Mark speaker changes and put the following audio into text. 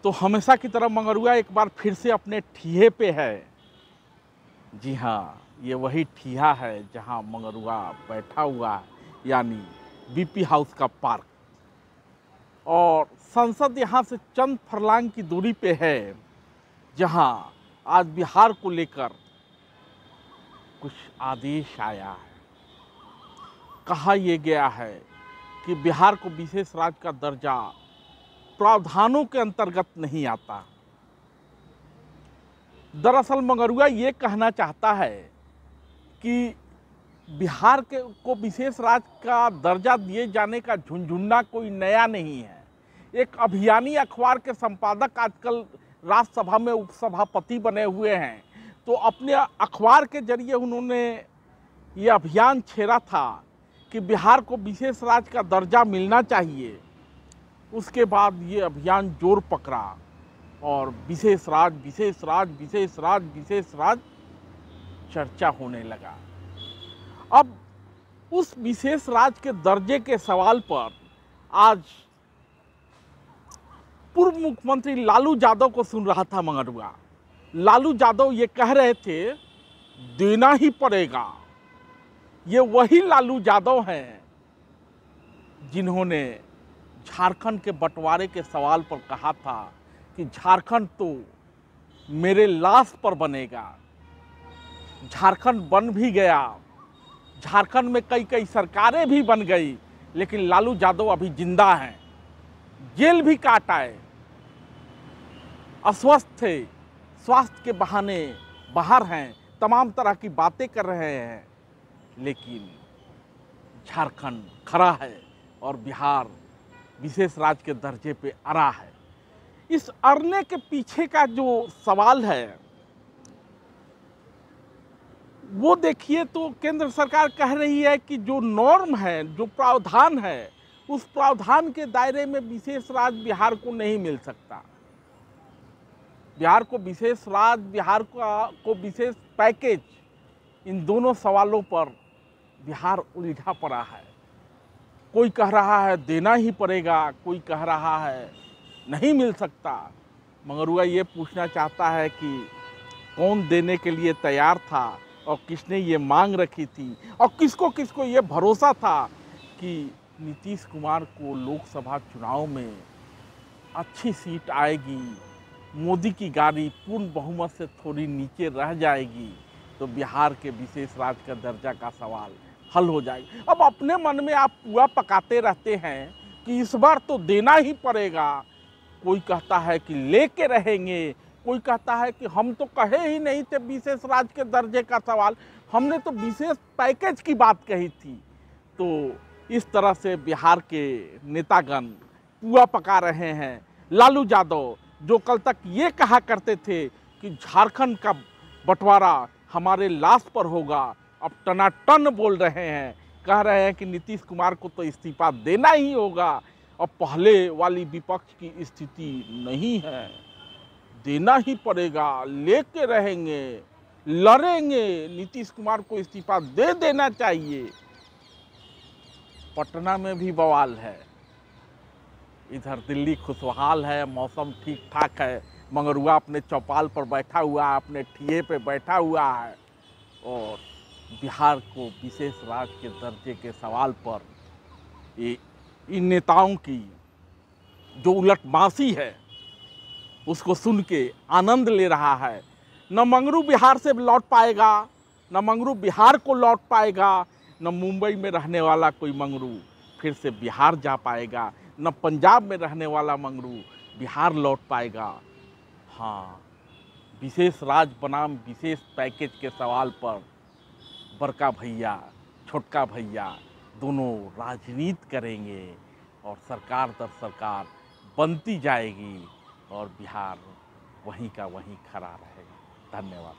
Speaker 1: तो हमेशा की तरह मंगरुआ एक बार फिर से अपने ठिये पे है। जी हाँ, ये वही ठिया है जहाँ मंगरुआ बैठा हुआ है, यानी बीपी हाउस का पार्क। और संसद यहाँ से चंद फरलांग की दूरी पे है, जहाँ आज बिहार को लेकर कुछ आदेश आया है। कहा यह गया है कि बिहार को विशेष राज्य का दर्जा प्रावधानों के अंतर्गत नहीं आता। दरअसल मंगरुआ ये कहना चाहता है कि बिहार के को विशेष राज्य का दर्जा दिए जाने का झुनझुन्ना कोई नया नहीं है। एक अभियानी अखबार के संपादक आजकल राज्यसभा में उपसभापति बने हुए हैं, तो अपने अखबार के जरिए उन्होंने ये अभियान छेड़ा था कि बिहार को विशेष राज्य का दर्जा मिलना चाहिए। उसके बाद ये अभियान जोर पकड़ा और विशेष राज्य विशेष राज्य विशेष राज्य विशेष राज्य चर्चा होने लगा। अब उस विशेष राज्य के दर्जे के सवाल पर आज पूर्व मुख्यमंत्री लालू यादव को सुन रहा था मंगरुआ। लालू यादव ये कह रहे थे देना ही पड़ेगा। ये वही लालू यादव हैं जिन्होंने झारखंड के बंटवारे के सवाल पर कहा था कि झारखंड तो मेरे लाश पर बनेगा। झारखंड बन भी गया, झारखंड में कई कई सरकारें भी बन गई, लेकिन लालू यादव अभी जिंदा हैं, जेल भी काट आए, अस्वस्थ थे, स्वास्थ्य के बहाने बाहर हैं, तमाम तरह की बातें कर रहे हैं, लेकिन झारखंड खड़ा है और बिहार विशेष राज्य के दर्जे पे अड़ा है। इस अड़ने के पीछे का जो सवाल है वो देखिए, तो केंद्र सरकार कह रही है कि जो नॉर्म है, जो प्रावधान है, उस प्रावधान के दायरे में विशेष राज्य बिहार को नहीं मिल सकता। बिहार को विशेष राज्य, बिहार को विशेष पैकेज, इन दोनों सवालों पर बिहार उलझा पड़ा है। कोई कह रहा है देना ही पड़ेगा, कोई कह रहा है नहीं मिल सकता। मंगरुआ ये पूछना चाहता है कि कौन देने के लिए तैयार था और किसने ये मांग रखी थी और किसको किसको ये भरोसा था कि नीतीश कुमार को लोकसभा चुनाव में अच्छी सीट आएगी, मोदी की गाड़ी पूर्ण बहुमत से थोड़ी नीचे रह जाएगी, तो बिहार के विशेष राज्य का दर्जा का सवाल हल हो जाएगा। अब अपने मन में आप पुआ पकाते रहते हैं कि इस बार तो देना ही पड़ेगा। कोई कहता है कि लेके रहेंगे, कोई कहता है कि हम तो कहे ही नहीं थे विशेष राज्य के दर्जे का सवाल, हमने तो विशेष पैकेज की बात कही थी। तो इस तरह से बिहार के नेतागण पुआ पका रहे हैं। लालू यादव जो कल तक ये कहा करते थे कि झारखंड का बंटवारा हमारे लाश पर होगा, अब टनाटन बोल रहे हैं, कह रहे हैं कि नीतीश कुमार को तो इस्तीफा देना ही होगा। अब पहले वाली विपक्ष की स्थिति नहीं है, देना ही पड़ेगा, लेके रहेंगे, लड़ेंगे, नीतीश कुमार को इस्तीफा दे देना चाहिए। पटना में भी बवाल है, इधर दिल्ली खुशहाल है, मौसम ठीक ठाक है, मंगरुआ अपने चौपाल पर बैठा हुआ है, अपने ठिये पे बैठा हुआ है, और बिहार को विशेष राज्य के दर्जे के सवाल पर इन नेताओं की जो उलटबांसी है उसको सुन के आनंद ले रहा है। न मंगरू बिहार से लौट पाएगा, न मंगरू बिहार को लौट पाएगा, न मुंबई में रहने वाला कोई मंगरू फिर से बिहार जा पाएगा, न पंजाब में रहने वाला मंगरू बिहार लौट पाएगा। हाँ, विशेष राज्य बनाम विशेष पैकेज के सवाल पर बड़का भैया छोटका भैया दोनों राजनीति करेंगे और सरकार दर सरकार बनती जाएगी और बिहार वहीं का वहीं खड़ा रहेगा। धन्यवाद।